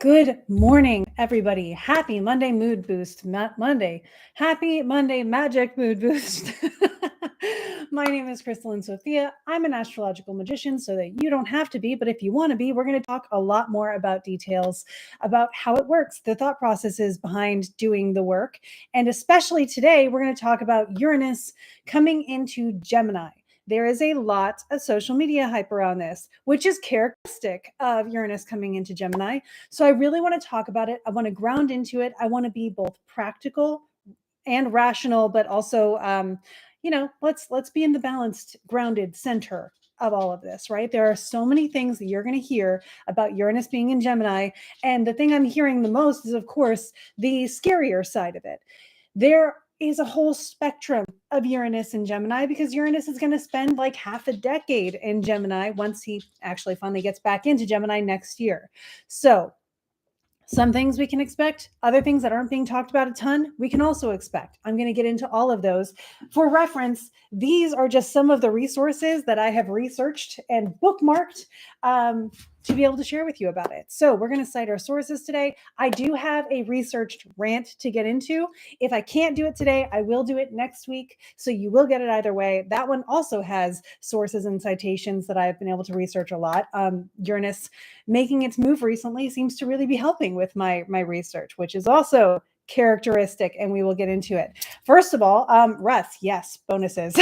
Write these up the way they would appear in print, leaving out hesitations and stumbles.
Good morning, everybody. Happy Monday Mood Boost. Monday. Happy Monday Magic Mood Boost. My name is Crystal and Sophia. I'm an astrological magician so that you don't have to be, but if you want to be, we're going to talk a lot more about details about how it works, the thought processes behind doing the work. And especially today, we're going to talk about Uranus coming into Gemini. There is a lot of social media hype around this, which is characteristic of Uranus coming into Gemini. So I really want to talk about it. I want to ground into it. I want to be both practical and rational, but also, let's be in the balanced, grounded center of all of this, right? There are so many things that you're going to hear about Uranus being in Gemini. And the thing I'm hearing the most is, of course, the scarier side of it. There is a whole spectrum of Uranus in Gemini because Uranus is going to spend like half a decade in Gemini once he actually finally gets back into Gemini next year. So some things we can expect, other things that aren't being talked about a ton, we can also expect. I'm going to get into all of those. For reference, these are just some of the resources that I have researched and bookmarked to be able to share with you about it. So we're going to cite our sources today. I do have a researched rant to get into. If I can't do it today, I will do it next week. So you will get it either way. That one also has sources and citations that I've been able to research a lot. Uranus making its move recently seems to really be helping with my research, which is also characteristic, and we will get into it. First of all, Russ, yes, bonuses.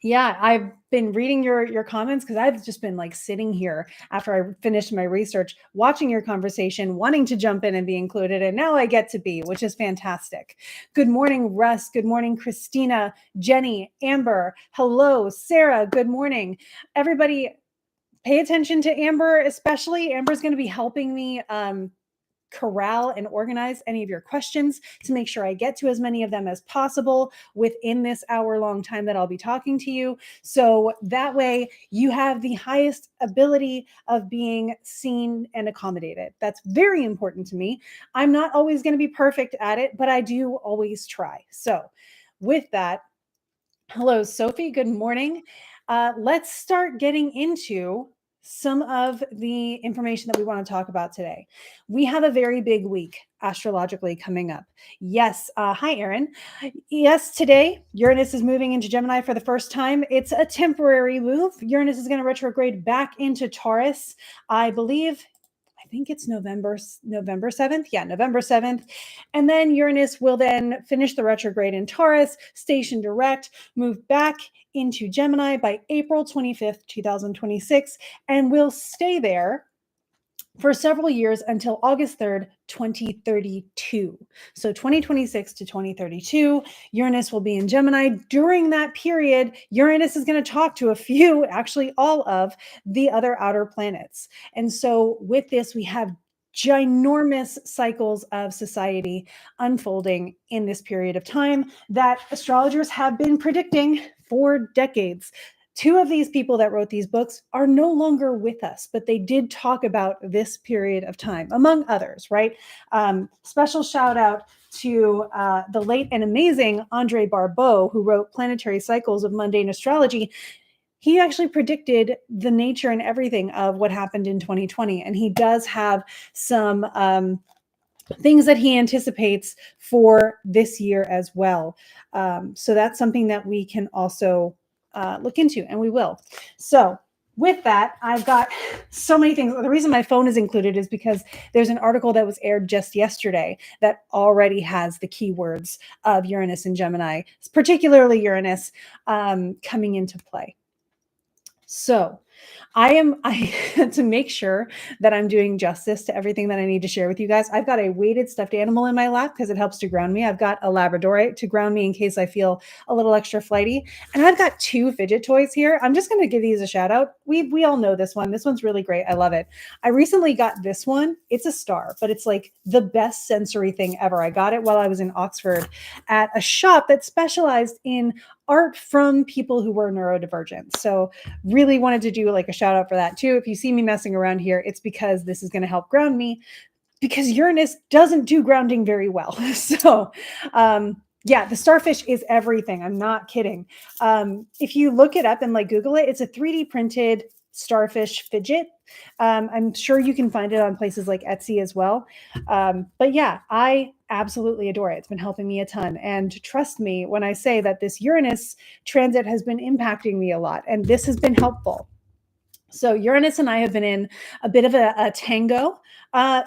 Yeah, I've been reading your comments because I've just been like sitting here after I finished my research, watching your conversation, wanting to jump in and be included. And now I get to be, which is fantastic. Good morning, Russ. Good morning, Christina, Jenny, Amber. Hello, Sarah. Good morning. Everybody, pay attention to Amber, especially. Amber's going to be helping me corral and organize any of your questions to make sure I get to as many of them as possible within this hour-long time that I'll be talking to you. So that way you have the highest ability of being seen and accommodated. That's very important to me. I'm not always going to be perfect at it, but I do always try. So with that, hello, Sophie. Good morning. Let's start getting into some of the information that we want to talk about today. We have a very big week astrologically coming up. Yes. Hi, Erin. Yes, today Uranus is moving into Gemini for the first time. It's a temporary move. Uranus is going to retrograde back into Taurus. I think it's November 7th. Yeah, November 7th. And then Uranus will then finish the retrograde in Taurus, station direct, move back into Gemini by April 25th, 2026, and will stay there for several years until August 3rd, 2032. So 2026 to 2032, Uranus will be in Gemini. During that period, Uranus is going to talk to a few, actually all of the other outer planets. And so with this, we have ginormous cycles of society unfolding in this period of time that astrologers have been predicting for decades. Two of these people that wrote these books are no longer with us, but they did talk about this period of time, among others, right? Special shout out to the late and amazing Andre Barbeau, who wrote Planetary Cycles of Mundane Astrology. He actually predicted the nature and everything of what happened in 2020, and he does have some things that he anticipates for this year as well. So that's something that we can also look into, and we will. So with that, I've got so many things. The reason my phone is included is because there's an article that was aired just yesterday that already has the keywords of Uranus and Gemini, particularly Uranus, coming into play. So I to make sure that I'm doing justice to everything that I need to share with you guys. I've got a weighted stuffed animal in my lap because it helps to ground me. I've got a Labradorite to ground me in case I feel a little extra flighty. And I've got two fidget toys here. I'm just going to give these a shout out. We all know this one. This one's really great. I love it. I recently got this one. It's a star, but it's like the best sensory thing ever. I got it while I was in Oxford at a shop that specialized in art from people who were neurodivergent. So really wanted to do like a shout out for that too. If you see me messing around here, it's because this is going to help ground me, because Uranus doesn't do grounding very well. So yeah, the starfish is everything. I'm not kidding. If you look it up and like Google it, it's a 3D printed starfish fidget. I'm sure you can find it on places like Etsy as well. But yeah, I absolutely adore it. It's been helping me a ton. And trust me when I say that this Uranus transit has been impacting me a lot, and this has been helpful. So Uranus and I have been in a bit of a tango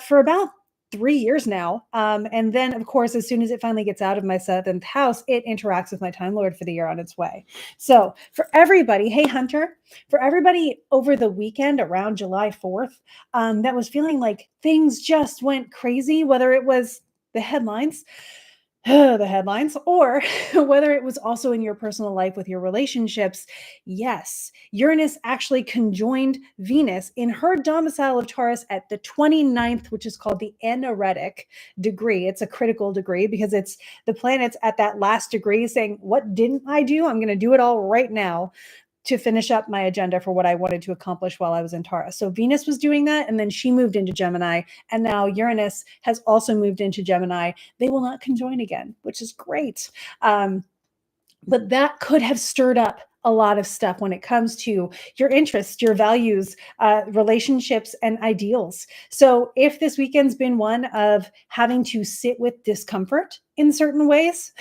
for about 3 years now. And then, of course, as soon as it finally gets out of my seventh house, it interacts with my Time Lord for the year on its way. So for everybody, hey, Hunter, for everybody over the weekend around July 4th, that was feeling like things just went crazy, whether it was the headlines, the headlines, or whether it was also in your personal life with your relationships. Yes, Uranus actually conjoined Venus in her domicile of Taurus at the 29th, which is called the anaretic degree. It's a critical degree because it's the planets at that last degree saying, what didn't I do? I'm going to do it all right now to finish up my agenda for what I wanted to accomplish while I was in Taurus. So Venus was doing that, and then she moved into Gemini, and now Uranus has also moved into Gemini. They will not conjoin again, which is great. But that could have stirred up a lot of stuff when it comes to your interests, your values, relationships, and ideals. So if this weekend's been one of having to sit with discomfort in certain ways,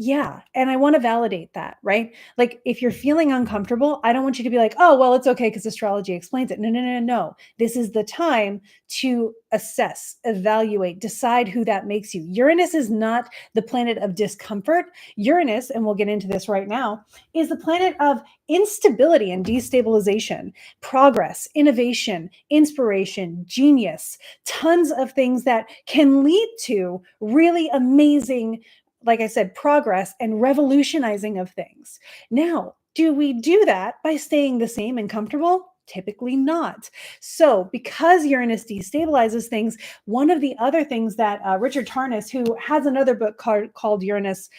yeah. And I want to validate that, right? Like if you're feeling uncomfortable, I don't want you to be like, oh, well, it's okay because astrology explains it. No, no, no, no. This is the time to assess, evaluate, decide who that makes you. Uranus is not the planet of discomfort. Uranus, and we'll get into this right now, is the planet of instability and destabilization, progress, innovation, inspiration, genius, tons of things that can lead to really amazing, like I said, progress and revolutionizing of things. Now, do we do that by staying the same and comfortable? Typically not. So because Uranus destabilizes things, one of the other things that Richard Tarnas, who has another book called Uranus,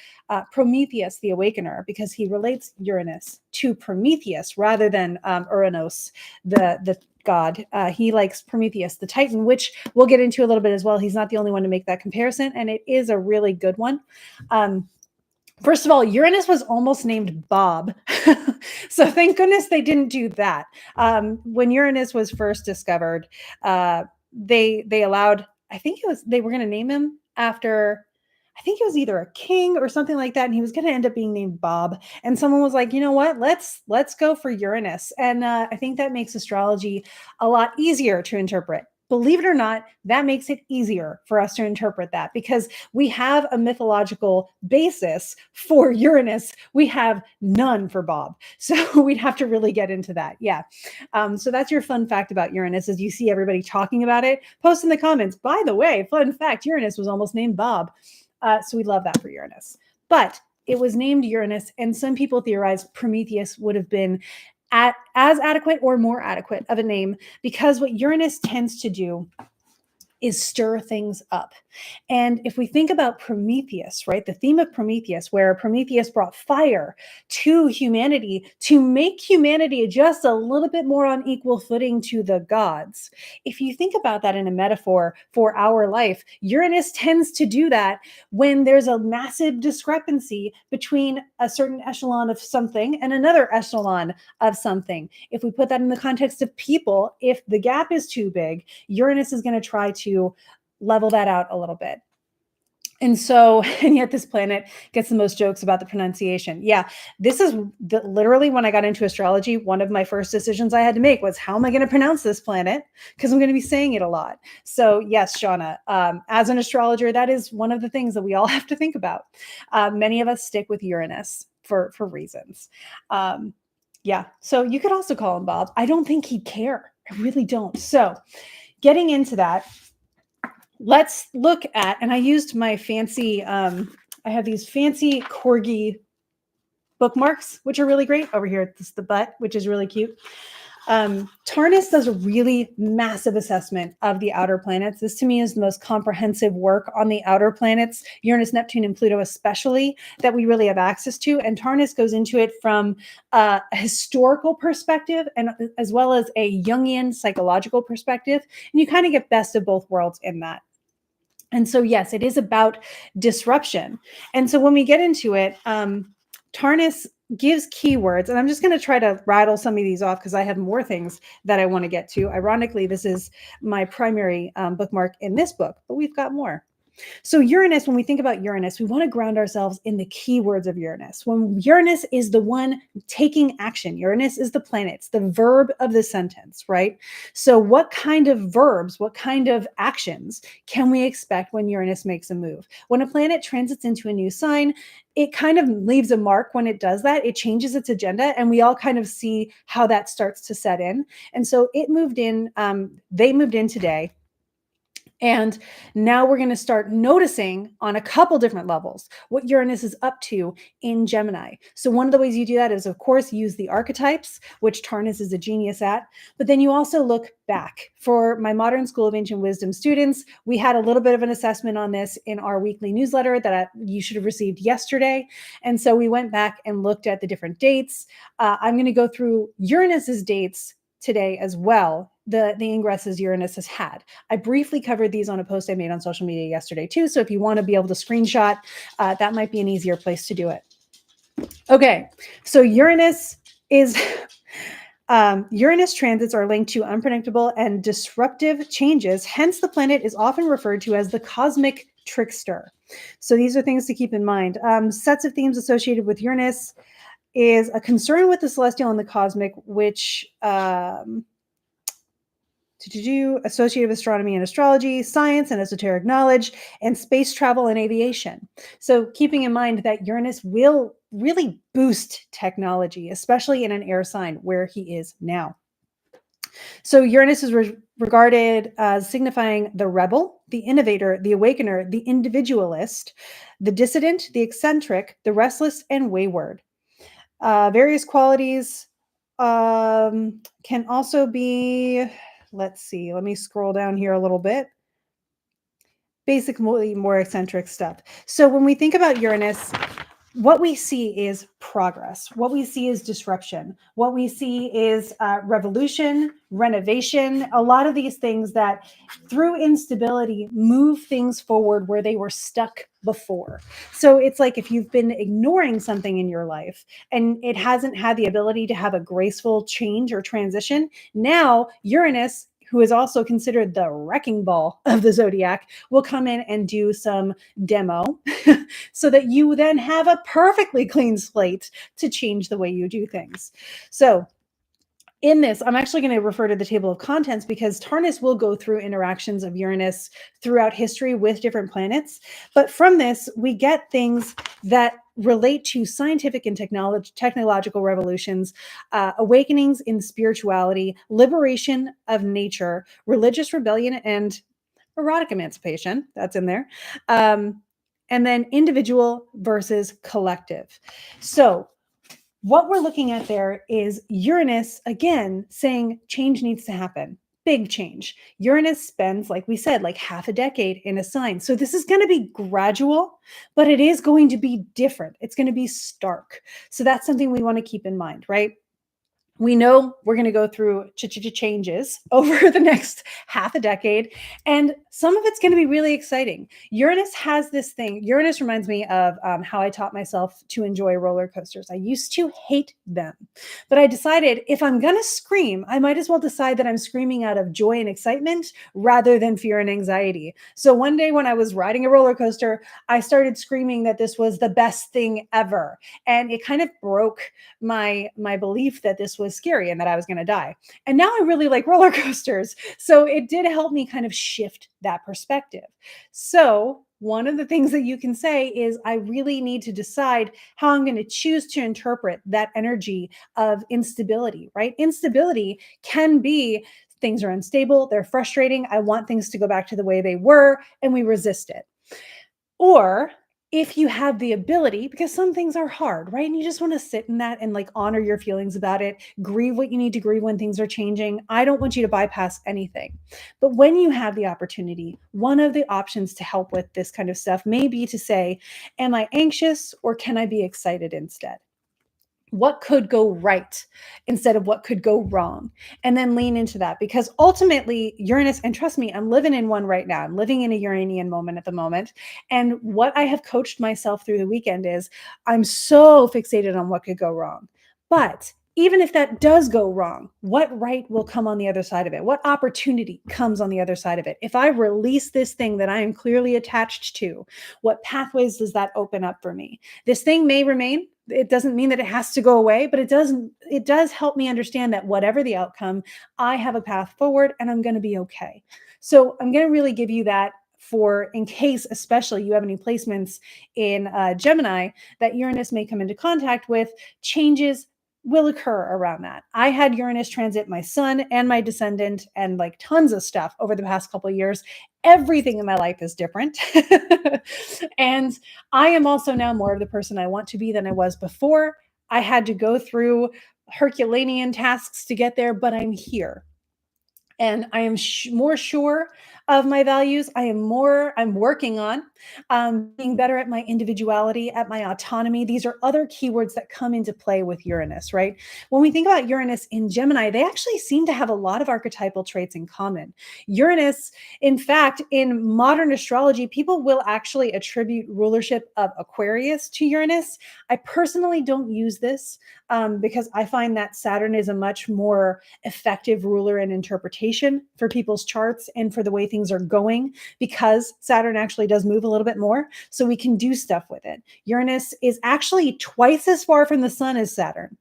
Prometheus, the Awakener, because he relates Uranus to Prometheus rather than Uranus, the god. He likes Prometheus, the Titan, which we'll get into a little bit as well. He's not the only one to make that comparison, and it is a really good one. First of all, Uranus was almost named Bob. So thank goodness they didn't do that. When Uranus was first discovered, they allowed, I think it was, they were going to name him after, I think it was either a king or something like that. And he was going to end up being named Bob. And someone was like, you know what, let's go for Uranus. And I think that makes astrology a lot easier to interpret. Believe it or not, that makes it easier for us to interpret that because we have a mythological basis for Uranus. We have none for Bob. So we'd have to really get into that. Yeah. So that's your fun fact about Uranus as you see everybody talking about it. Post in the comments. By the way, fun fact, Uranus was almost named Bob. So we love that for Uranus. But it was named Uranus, and some people theorize Prometheus would have been as adequate or more adequate of a name because what Uranus tends to do is stir things up. And if we think about Prometheus, right, the theme of Prometheus, where Prometheus brought fire to humanity to make humanity just a little bit more on equal footing to the gods. If you think about that in a metaphor for our life, Uranus tends to do that when there's a massive discrepancy between a certain echelon of something and another echelon of something. If we put that in the context of people, if the gap is too big, Uranus is going to try to level that out a little bit. And so, and yet this planet gets the most jokes about the pronunciation. Yeah, this is literally when I got into astrology, one of my first decisions I had to make was how am I going to pronounce this planet? Because I'm going to be saying it a lot. So yes, Shauna, as an astrologer, that is one of the things that we all have to think about. Many of us stick with Uranus for reasons. Yeah, so you could also call him Bob. I don't think he'd care. I really don't. So getting into that, let's look at, and I used my fancy, I have these fancy corgi bookmarks, which are really great. Over here, this is the butt, which is really cute. Tarnas does a really massive assessment of the outer planets. This to me is the most comprehensive work on the outer planets, Uranus, Neptune, and Pluto especially, that we really have access to. And Tarnas goes into it from a historical perspective and as well as a Jungian psychological perspective. And you kind of get best of both worlds in that. And so, yes, it is about disruption. And so when we get into it, Tarnas gives keywords, and I'm just going to try to rattle some of these off because I have more things that I want to get to. Ironically, this is my primary bookmark in this book, but we've got more. So Uranus, when we think about Uranus, we want to ground ourselves in the keywords of Uranus. When Uranus is the one taking action, Uranus is the planet, it's the verb of the sentence, right? So what kind of verbs, what kind of actions can we expect when Uranus makes a move? When a planet transits into a new sign, it kind of leaves a mark when it does that. It changes its agenda, and we all kind of see how that starts to set in. And so it moved in, they moved in today. And now we're going to start noticing on a couple different levels what Uranus is up to in Gemini. So one of the ways you do that is, of course, use the archetypes, which Tarnas is a genius at. But then you also look back. For my Modern School of Ancient Wisdom students, we had a little bit of an assessment on this in our weekly newsletter that you should have received yesterday. And so we went back and looked at the different dates. I'm going to go through Uranus's dates today as well, the ingresses Uranus has had. I briefly covered these on a post I made on social media yesterday too. So if you want to be able to screenshot, that might be an easier place to do it. Okay, so Uranus is Uranus transits are linked to unpredictable and disruptive changes. Hence, the planet is often referred to as the cosmic trickster. So these are things to keep in mind. Sets of themes associated with Uranus is a concern with the celestial and the cosmic, which associated with astronomy and astrology, science and esoteric knowledge, and space travel and aviation. So keeping in mind that Uranus will really boost technology, especially in an air sign where he is now. So Uranus is regarded as signifying the rebel, the innovator, the awakener, the individualist, the dissident, the eccentric, the restless, and wayward. Various qualities can also be, let's see, let me scroll down here a little bit. Basically, more eccentric stuff. So when we think about Uranus, what we see is progress. What we see is disruption. What we see is revolution, renovation, a lot of these things that through instability move things forward where they were stuck before. So it's like if you've been ignoring something in your life and it hasn't had the ability to have a graceful change or transition, now Uranus, who is also considered the wrecking ball of the zodiac, will come in and do some demo so that you then have a perfectly clean slate to change the way you do things. So in this, I'm actually going to refer to the table of contents because Tarnas will go through interactions of Uranus throughout history with different planets. But from this, we get things that relate to scientific and technological revolutions, awakenings in spirituality, liberation of nature, religious rebellion, and erotic emancipation. That's in there. And then individual versus collective. So what we're looking at there is Uranus, again, saying change needs to happen. Big change. Uranus spends, like we said, like half a decade in a sign. So this is going to be gradual, but it is going to be different. It's going to be stark. So that's something we want to keep in mind, right? We know we're going to go through changes over the next half a decade, and some of it's going to be really exciting. Uranus has this thing. Uranus reminds me of how I taught myself to enjoy roller coasters. I used to hate them, but I decided if I'm going to scream, I might as well decide that I'm screaming out of joy and excitement rather than fear and anxiety. So one day when I was riding a roller coaster, I started screaming that this was the best thing ever, and it kind of broke my belief that this was scary and that I was going to die. And now I really like roller coasters. So it did help me kind of shift that perspective. So one of the things that you can say is I really need to decide how I'm going to choose to interpret that energy of instability, right? Instability can be things are unstable, they're frustrating, I want things to go back to the way they were, and we resist it. Or if you have the ability, because some things are hard, right? And you just want to sit in that and like honor your feelings about it, grieve what you need to grieve when things are changing. I don't want you to bypass anything. But when you have the opportunity, one of the options to help with this kind of stuff may be to say, am I anxious or can I be excited instead? what could go right instead of what could go wrong, and then lean into that, because ultimately Uranus, and trust me, I'm living in one right now. I'm living in a Uranian moment at the moment. And what I have coached myself through the weekend is I'm so fixated on what could go wrong. But even if that does go wrong, what right will come on the other side of it? What opportunity comes on the other side of it? If I release this thing that I am clearly attached to, what pathways does that open up for me? This thing may remain. It doesn't mean that it has to go away, but it does help me understand that whatever the outcome, I have a path forward and I'm going to be okay. So I'm going to really give you that for, in case especially you have any placements in Gemini that Uranus may come into contact with, changes will occur around that. I had Uranus transit my son and my descendant and like tons of stuff over the past couple of years. Everything in my life is different. And I am also now more of the person I want to be than I was before. I had to go through Herculean tasks to get there, but I'm here. And I am more sure of my values. I'm working on being better at my individuality, at my autonomy. These are other keywords that come into play with Uranus, right? When we think about Uranus in Gemini, they actually seem to have a lot of archetypal traits in common. Uranus, in fact, in modern astrology, people will actually attribute rulership of Aquarius to Uranus. I personally don't use this because I find that Saturn is a much more effective ruler in interpretation for people's charts and for the way things are going, because Saturn actually does move a little bit more, so we can do stuff with it. Uranus is actually twice as far from the sun as Saturn,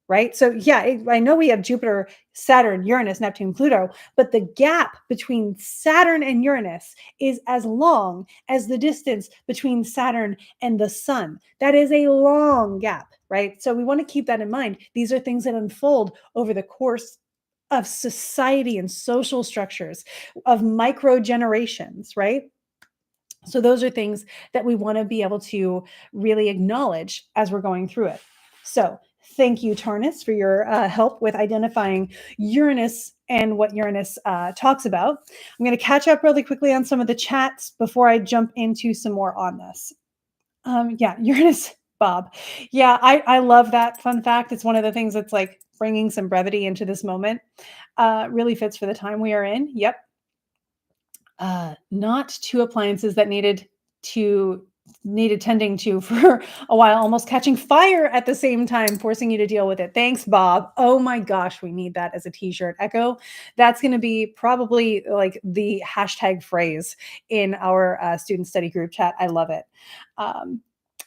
right? So yeah, I know we have Jupiter, Saturn, Uranus, Neptune, Pluto, but the gap between Saturn and Uranus is as long as the distance between Saturn and the sun. That is a long gap, right? So we want to keep that in mind. These are things that unfold over the course of society and social structures, of micro generations, right? So those are things that we want to be able to really acknowledge as we're going through it. So thank you, Tarnis, for your help with identifying Uranus and what Uranus talks about. I'm going to catch up really quickly on some of the chats before I jump into some more on this. Yeah, Uranus, Bob. Yeah, I love that fun fact. It's one of the things that's like bringing some brevity into this moment. Really fits for the time we are in. Yep. Not two appliances that needed tending to for a while, almost catching fire at the same time, forcing you to deal with it. Thanks, Bob. Oh my gosh, we need that as a t-shirt. Echo. That's going to be probably like the hashtag phrase in our student study group chat. I love it.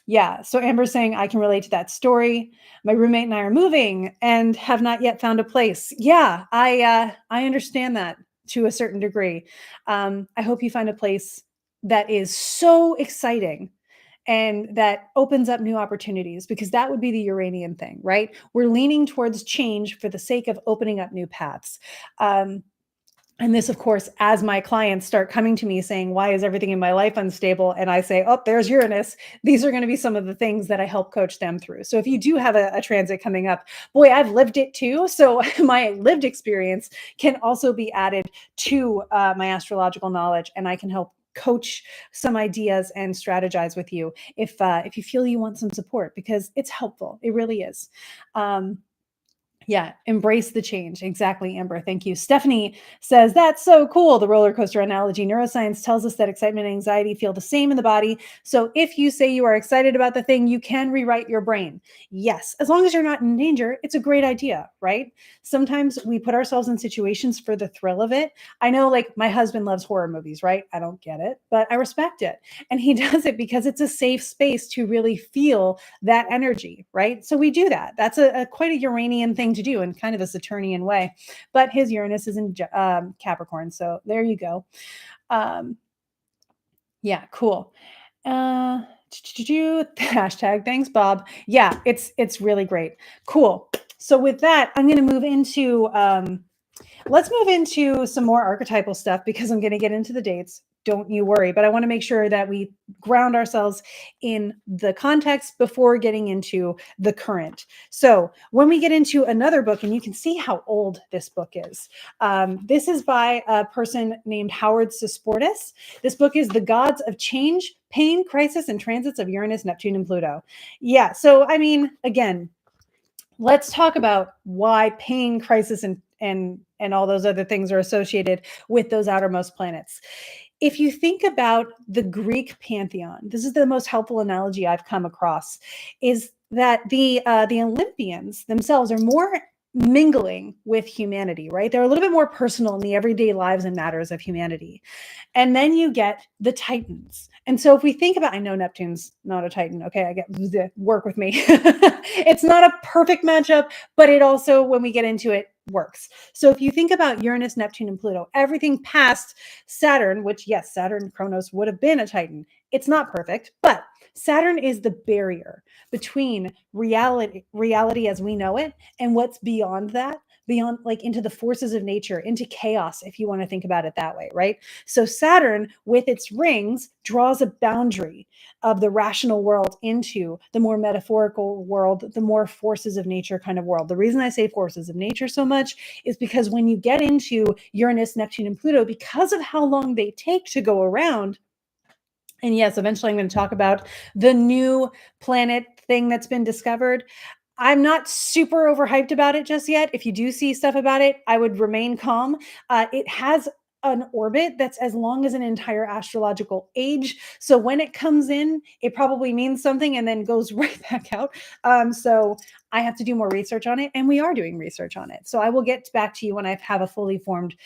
Yeah. So Amber's saying, I can relate to that story. My roommate and I are moving and have not yet found a place. Yeah, I understand that to a certain degree. I hope you find a place that is so exciting and that opens up new opportunities, because that would be the Uranian thing, right? We're leaning towards change for the sake of opening up new paths. And this, of course, as my clients start coming to me saying, why is everything in my life unstable? And I say, oh, there's Uranus. These are going to be some of the things that I help coach them through. So if you do have a transit coming up, boy, I've lived it too. So my lived experience can also be added to my astrological knowledge, and I can help coach some ideas and strategize with you if you feel you want some support, because it's helpful. It really is. Yeah, embrace the change. Exactly, Amber. Thank you. Stephanie says, that's so cool. The roller coaster analogy. Neuroscience tells us that excitement and anxiety feel the same in the body. So if you say you are excited about the thing, you can rewrite your brain. Yes, as long as you're not in danger, it's a great idea, right? Sometimes we put ourselves in situations for the thrill of it. I know, like, my husband loves horror movies, right? I don't get it, but I respect it. And he does it because it's a safe space to really feel that energy, right? So we do that. That's a quite a Uranian thing to do in kind of a Saturnian way. But his Uranus is in Capricorn, so there you go. Yeah, cool. Hashtag thanks, Bob. Yeah, it's really great. Cool. So with that, I'm going to move into let's move into some more archetypal stuff, because I'm going to get into the dates. Don't you worry. But I want to make sure that we ground ourselves in the context before getting into the current. So when we get into another book, and you can see how old this book is. This is by a person named Howard Susportis. This book is The Gods of Change, Pain, Crisis, and Transits of Uranus, Neptune, and Pluto. Yeah. So, I mean, again, let's talk about why pain, crisis, and all those other things are associated with those outermost planets. If you think about the Greek pantheon, this is the most helpful analogy I've come across, is that the Olympians themselves are more mingling with humanity, right? They're a little bit more personal in the everyday lives and matters of humanity. And then you get the Titans. And so if we think about, I know Neptune's not a Titan. Okay, I get the work with me. It's not a perfect matchup, but it also, when we get into it, works. So if you think about Uranus, Neptune, and Pluto, everything past Saturn, which yes, Saturn, Kronos would have been a Titan. It's not perfect, but Saturn is the barrier between reality as we know it and what's beyond that, beyond, like, into the forces of nature, into chaos, if you want to think about it that way, right? So Saturn, with its rings, draws a boundary of the rational world into the more metaphorical world, the more forces of nature kind of world. The reason I say forces of nature so much is because when you get into Uranus, Neptune, and Pluto, because of how long they take to go around, and yes, eventually I'm going to talk about the new planet thing that's been discovered. I'm not super overhyped about it just yet. If you do see stuff about it, I would remain calm. It has an orbit that's as long as an entire astrological age. So when it comes in, it probably means something and then goes right back out. So I have to do more research on it, and we are doing research on it. So I will get back to you when I have a fully formed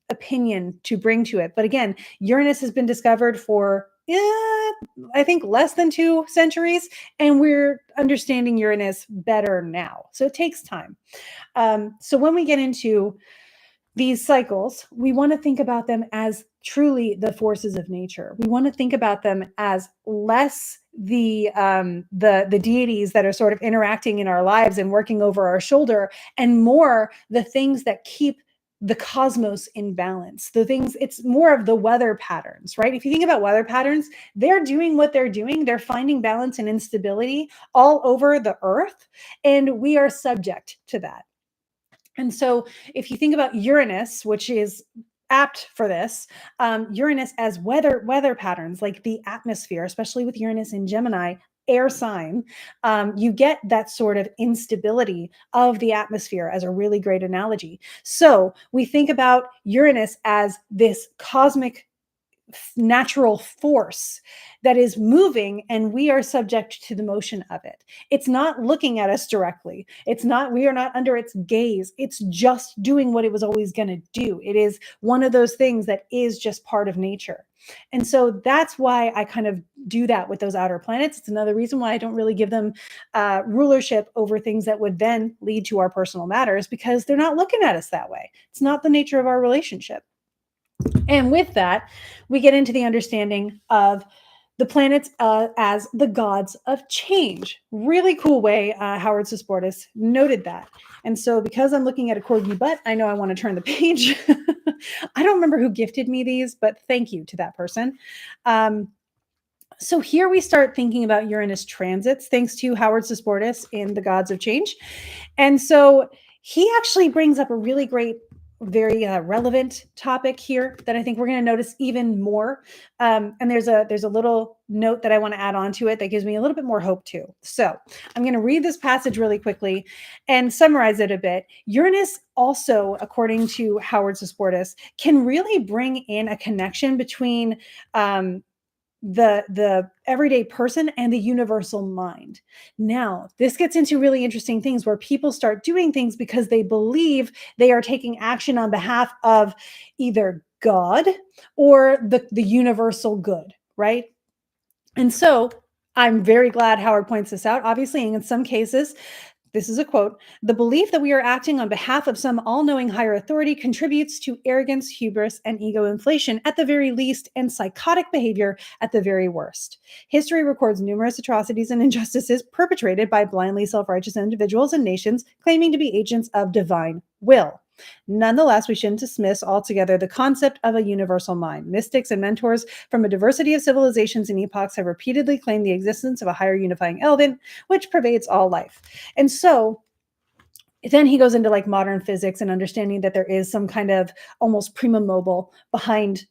opinion to bring to it. But again, Uranus has been discovered for, I think, less than 2 centuries, and we're understanding Uranus better now. So it takes time. So when we get into these cycles, we want to think about them as truly the forces of nature. We want to think about them as less the deities that are sort of interacting in our lives and working over our shoulder, and more the things that keep the cosmos in balance. The things, it's more of the weather patterns, right? If you think about weather patterns, they're doing what they're doing. They're finding balance and instability all over the earth, and we are subject to that. And so if you think about Uranus, which is apt for this, Uranus as weather patterns, like the atmosphere, especially with Uranus in Gemini, air sign, you get that sort of instability of the atmosphere as a really great analogy. So we think about Uranus as this cosmic natural force that is moving, and we are subject to the motion of it. It's not looking at us directly. We are not under its gaze. It's just doing what it was always going to do. It is one of those things that is just part of nature. And so that's why I kind of do that with those outer planets. It's another reason why I don't really give them rulership over things that would then lead to our personal matters, because they're not looking at us that way. It's not the nature of our relationship. And with that, we get into the understanding of the planets as the gods of change. Really cool way Howard Susportis noted that. And so because I'm looking at a corgi butt, I know I want to turn the page. I don't remember who gifted me these, but thank you to that person. So here we start thinking about Uranus transits, thanks to Howard Susportis in The Gods of Change. And so he actually brings up a really great, very relevant topic here that I think we're going to notice even more. And there's a little note that I want to add on to it that gives me a little bit more hope too. So I'm going to read this passage really quickly and summarize it a bit. Uranus also, according to Howard Susportis, can really bring in a connection between the everyday person and the universal mind. Now, this gets into really interesting things where people start doing things because they believe they are taking action on behalf of either God or the universal good, right? And so I'm very glad Howard points this out. Obviously, in some cases, this is a quote: "The belief that we are acting on behalf of some all-knowing higher authority contributes to arrogance, hubris, and ego inflation at the very least, and psychotic behavior at the very worst. History records numerous atrocities and injustices perpetrated by blindly self-righteous individuals and nations claiming to be agents of divine will. Nonetheless, we shouldn't dismiss altogether the concept of a universal mind. Mystics and mentors from a diversity of civilizations and epochs have repeatedly claimed the existence of a higher unifying element which pervades all life." And so then he goes into like modern physics and understanding that there is some kind of almost prima mobile behind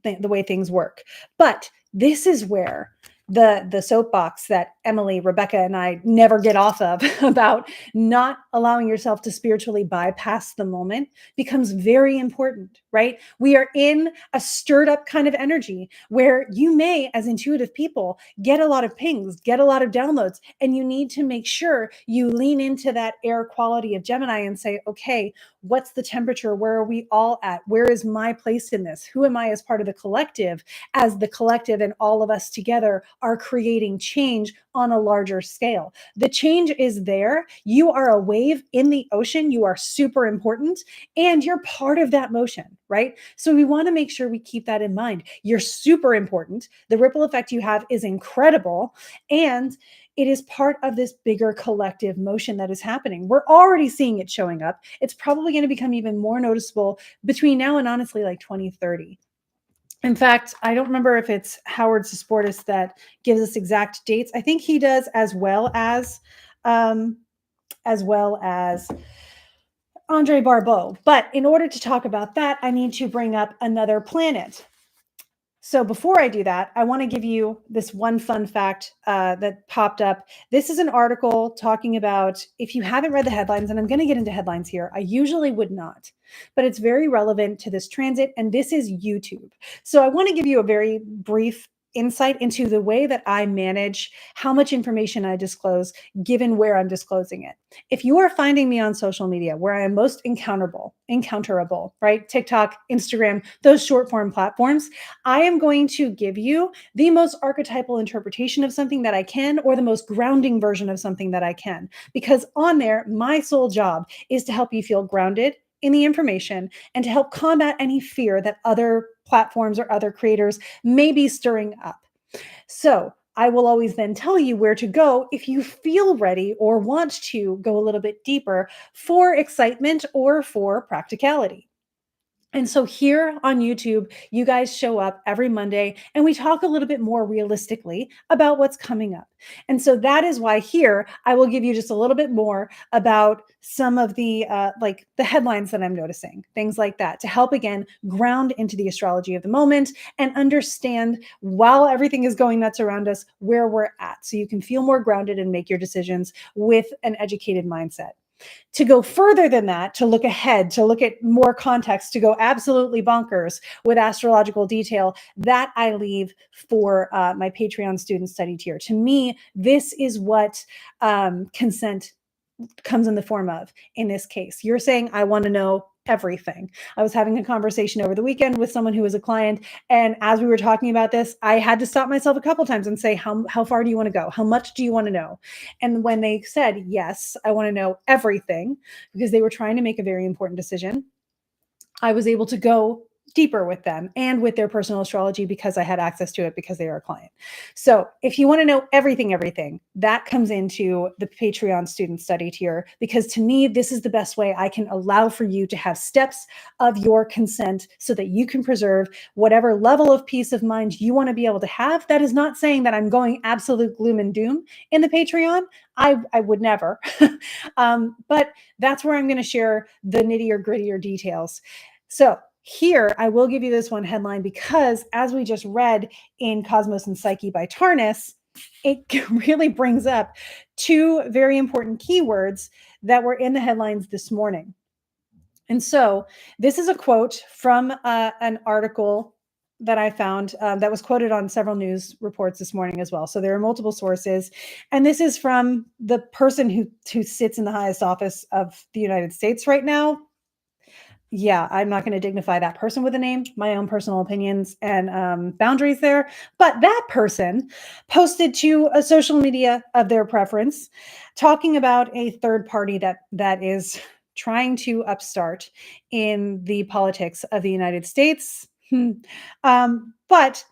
the way things work. But this is where the soapbox that Emily, Rebecca, and I never get off of about not allowing yourself to spiritually bypass the moment becomes very important, right? We are in a stirred up kind of energy where you may, as intuitive people, get a lot of pings, get a lot of downloads, and you need to make sure you lean into that air quality of Gemini and say, okay, what's the temperature? Where are we all at? Where is my place in this? Who am I as part of the collective? As the collective and all of us together are creating change on a larger scale. The change is there. You are a wave in the ocean. You are super important and you're part of that motion, right? So we want to make sure we keep that in mind. You're super important. The ripple effect you have is incredible. And it is part of this bigger collective motion that is happening. We're already seeing it showing up. It's probably going to become even more noticeable between now and honestly like 2030. In fact, I don't remember if it's Howard Susportis that gives us exact dates. I think he does, um, as well as Andre Barbeau. But in order to talk about that, I need to bring up another planet. So before I do that, I want to give you this one fun fact that popped up. This is an article talking about, if you haven't read the headlines, and I'm going to get into headlines here, I usually would not, but it's very relevant to this transit, and this is YouTube. So I want to give you a very brief insight into the way that I manage how much information I disclose, given where I'm disclosing it. If you are finding me on social media where I am most encounterable, right? TikTok, Instagram, those short form platforms, I am going to give you the most archetypal interpretation of something that I can, or the most grounding version of something that I can. Because on there, my sole job is to help you feel grounded in the information and to help combat any fear that other platforms or other creators may be stirring up. So I will always then tell you where to go if you feel ready or want to go a little bit deeper for excitement or for practicality. And so here on YouTube, you guys show up every Monday and we talk a little bit more realistically about what's coming up. And so that is why here I will give you just a little bit more about some of the like the headlines that I'm noticing, things like that, to help again ground into the astrology of the moment and understand, while everything is going nuts around us, where we're at, so you can feel more grounded and make your decisions with an educated mindset. To go further than that, to look ahead, to look at more context, to go absolutely bonkers with astrological detail, that I leave for my Patreon student study tier. To me, this is what consent comes in the form of. In this case, you're saying, I want to know everything. I was having a conversation over the weekend with someone who was a client, and as we were talking about this, I had to stop myself a couple times and say, how far do you want to go? How much do you want to know? And when they said, yes, I want to know everything, because they were trying to make a very important decision, I was able to go deeper with them and with their personal astrology because I had access to it because they are a client. So if you want to know everything, that comes into the Patreon student study tier, because to me, this is the best way I can allow for you to have steps of your consent so that you can preserve whatever level of peace of mind you want to be able to have. That is not saying that I'm going absolute gloom and doom in the Patreon. I would never. But that's where I'm going to share the nittier grittier details. So here, I will give you this one headline because, as we just read in Cosmos and Psyche by Tarnas, it really brings up two very important keywords that were in the headlines this morning. And so this is a quote from an article that I found that was quoted on several news reports this morning as well. So there are multiple sources. And this is from the person who sits in the highest office of the United States right now. Yeah, I'm not going to dignify that person with a name, my own personal opinions and boundaries there. But that person posted to a social media of their preference, talking about a third party that is trying to upstart in the politics of the United States. But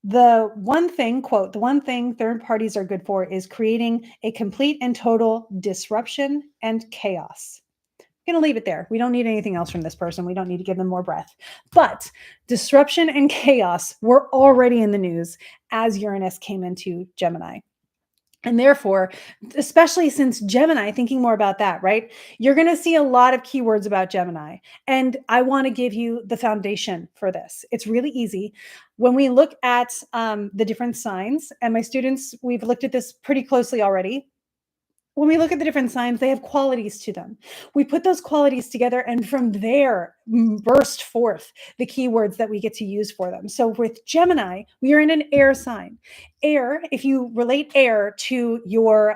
the one thing, quote, the one thing third parties are good for is creating a complete and total disruption and chaos. Going to leave it there. We don't need anything else from this person. We don't need to give them more breath. But disruption and chaos were already in the news as Uranus came into Gemini. And therefore, especially since Gemini, thinking more about that, right? You're going to see a lot of keywords about Gemini. And I want to give you the foundation for this. It's really easy. When we look at the different signs, and my students, we've looked at this pretty closely already. When we look at the different signs, they have qualities to them. We put those qualities together, and from there burst forth the keywords that we get to use for them. So with Gemini, we are in an air sign. Air, if you relate air to your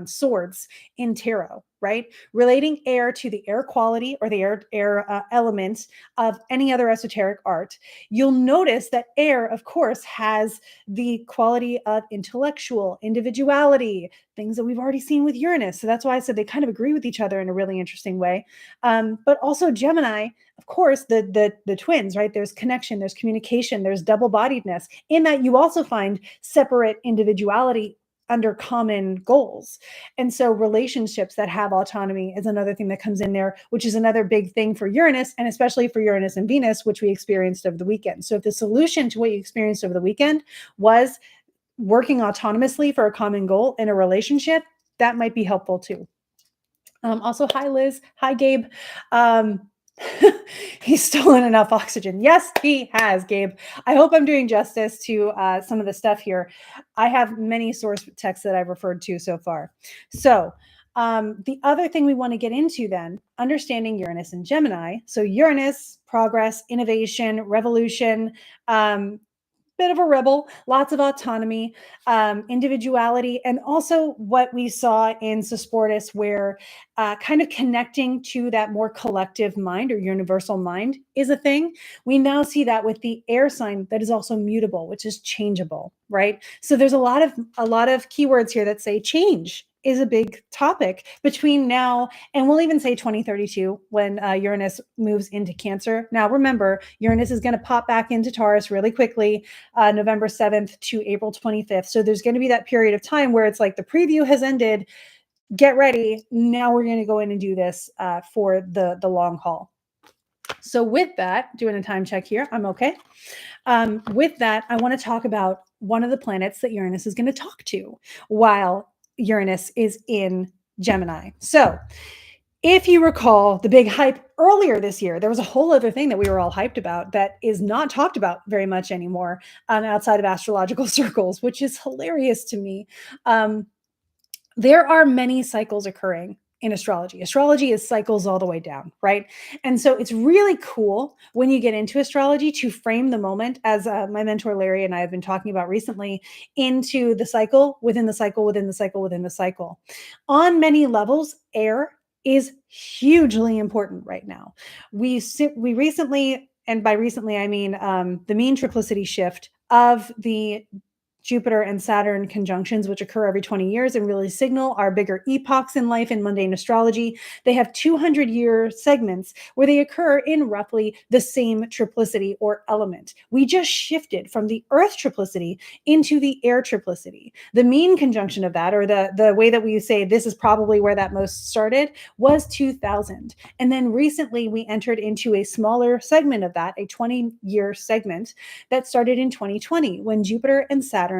swords in tarot, right? Relating air to the air quality or the air element of any other esoteric art, you'll notice that air, of course, has the quality of intellectual individuality, things that we've already seen with Uranus. So that's why I said they kind of agree with each other in a really interesting way. But also Gemini, of course, the twins, right? There's connection, there's communication, there's double-bodiedness. In that, you also find separate individuality under common goals. And so relationships that have autonomy is another thing that comes in there, which is another big thing for Uranus, and especially for Uranus and Venus, which we experienced over the weekend. So if the solution to what you experienced over the weekend was working autonomously for a common goal in a relationship, that might be helpful too. Also, hi, Liz. Hi, Gabe. He's stolen enough oxygen. Yes, he has, Gabe. I hope I'm doing justice to some of the stuff here. I have many source texts that I've referred to so far. So the other thing we want to get into then, understanding Uranus and Gemini. So Uranus, progress, innovation, revolution, bit of a rebel, lots of autonomy, individuality, and also what we saw in Susportus, where kind of connecting to that more collective mind or universal mind is a thing. We now see that with the air sign that is also mutable, which is changeable, right? So there's a lot of keywords here that say change is a big topic between now and we'll even say 2032 when Uranus moves into Cancer. Now, remember, Uranus is going to pop back into Taurus really quickly, November 7th to April 25th. So there's going to be that period of time where it's like the preview has ended. Get ready. Now we're going to go in and do this for the long haul. So with that, doing a time check here, I'm okay. With that, I want to talk about one of the planets that Uranus is going to talk to while Uranus is in Gemini. So if you recall the big hype earlier this year, there was a whole other thing that we were all hyped about that is not talked about very much anymore outside of astrological circles, which is hilarious to me. There are many cycles occurring in astrology. Astrology is cycles all the way down, right? And so it's really cool when you get into astrology to frame the moment, as my mentor Larry and I have been talking about recently, into the cycle within the cycle within the cycle within the cycle. On many levels, air is hugely important right now. We recently, and by recently I mean the mean triplicity shift of the Jupiter and Saturn conjunctions, which occur every 20 years and really signal our bigger epochs in life in mundane astrology. They have 200-year segments where they occur in roughly the same triplicity or element. We just shifted from the Earth triplicity into the air triplicity. The mean conjunction of that, or the way that we say this is probably where that most started, was 2000. And then recently we entered into a smaller segment of that, a 20-year segment that started in 2020 when Jupiter and Saturn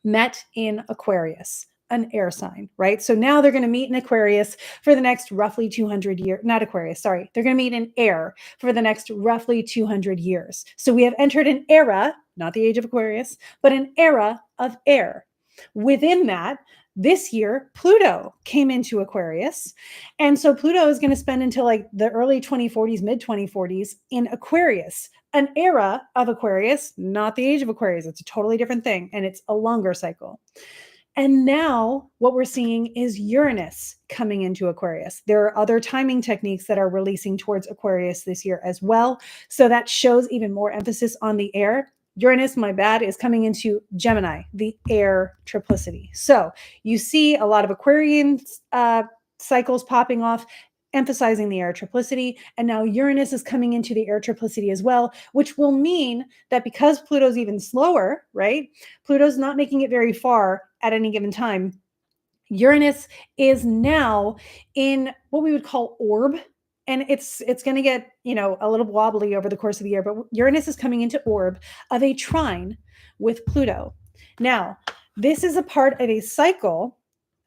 met in Aquarius, an air sign, right? So now they're going to meet in Aquarius for the next roughly 200 years, not Aquarius, sorry. They're going to meet in air for the next roughly 200 years. So we have entered an era, not the age of Aquarius, but an era of air. Within that, this year, Pluto came into Aquarius. And so Pluto is going to spend until like the early 2040s, mid 2040s in Aquarius, an era of Aquarius, not the age of Aquarius. It's a totally different thing. And it's a longer cycle. And now what we're seeing is Uranus coming into Aquarius. There are other timing techniques that are releasing towards Aquarius this year as well. So that shows even more emphasis on the air. Uranus, my bad, is coming into Gemini, the air triplicity. So you see a lot of Aquarian cycles popping off, emphasizing the air triplicity. And now Uranus is coming into the air triplicity as well, which will mean that because Pluto's even slower, right? Pluto's not making it very far at any given time. Uranus is now in what we would call orb. And it's going to get, a little wobbly over the course of the year, but Uranus is coming into orb of a trine with Pluto. Now, This is a part of a cycle.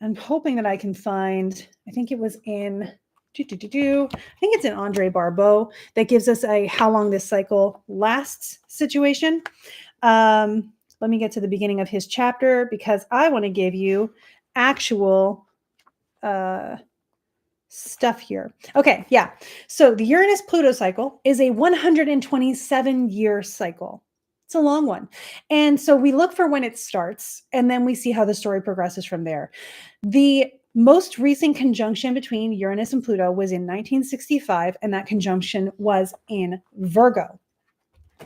I'm hoping that I can find, I think it was in, I think it's in Andre Barbeau that gives us a how long this cycle lasts situation. Let me get to the beginning of his chapter because I want to give you actual stuff here. Okay, yeah. So the Uranus-Pluto cycle is a 127-year cycle. It's a long one. And so we look for when it starts, and then we see how the story progresses from there. The most recent conjunction between Uranus and Pluto was in 1965, and that conjunction was in Virgo.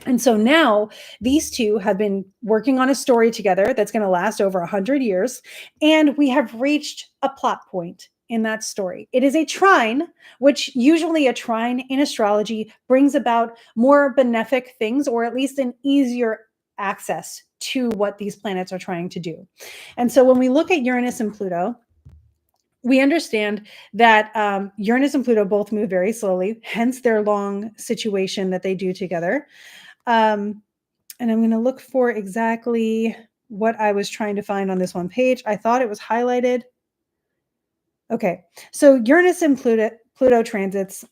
And so now these two have been working on a story together that's going to last over 100 years. And we have reached a plot point in that story. It is a trine, which usually a trine in astrology brings about more benefic things, or at least an easier access to what these planets are trying to do. And so when we look at Uranus and Pluto, we understand that Uranus and Pluto both move very slowly, hence their long situation that they do together. And I'm going to look for exactly what I was trying to find on this one page. I thought it was highlighted. Okay, so Uranus and Pluto transits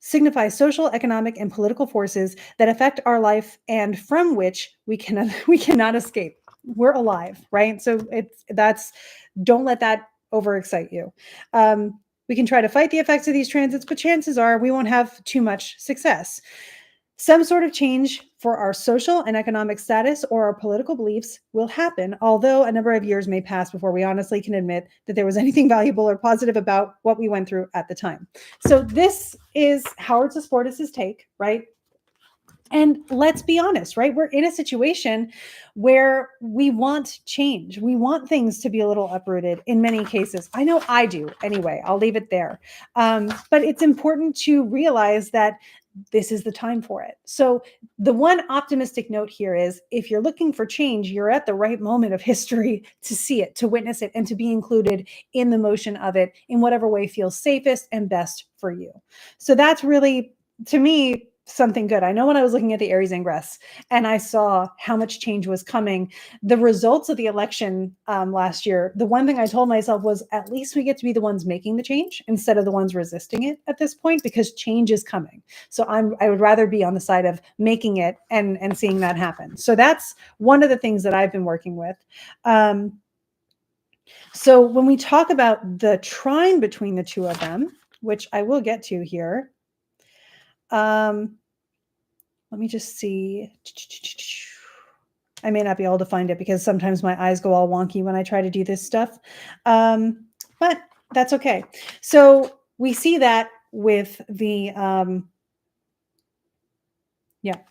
signify social, economic, and political forces that affect our life and from which we cannot escape. We're alive, right? So don't let that overexcite you. We can try to fight the effects of these transits, but chances are we won't have too much success. Some sort of change for our social and economic status or our political beliefs will happen, although a number of years may pass before we honestly can admit that there was anything valuable or positive about what we went through at the time. So this is Howard Sasportas' take, right? And let's be honest, right? We're in a situation where we want change. We want things to be a little uprooted in many cases. I know I do anyway. I'll leave it there. But it's important to realize that this is the time for it. So the one optimistic note here is if you're looking for change, you're at the right moment of history to see it, to witness it, and to be included in the motion of it in whatever way feels safest and best for you. So that's really, to me, something good. I know when I was looking at the Aries ingress and I saw how much change was coming, the results of the election last year, the one thing I told myself was at least we get to be the ones making the change instead of the ones resisting it at this point, because change is coming. So I would rather be on the side of making it and seeing that happen. So that's one of the things that I've been working with. So when we talk about the trine between the two of them, which I will get to here, let me just see. I may not be able to find it because sometimes my eyes go all wonky when I try to do this stuff. But that's okay. So we see that with the,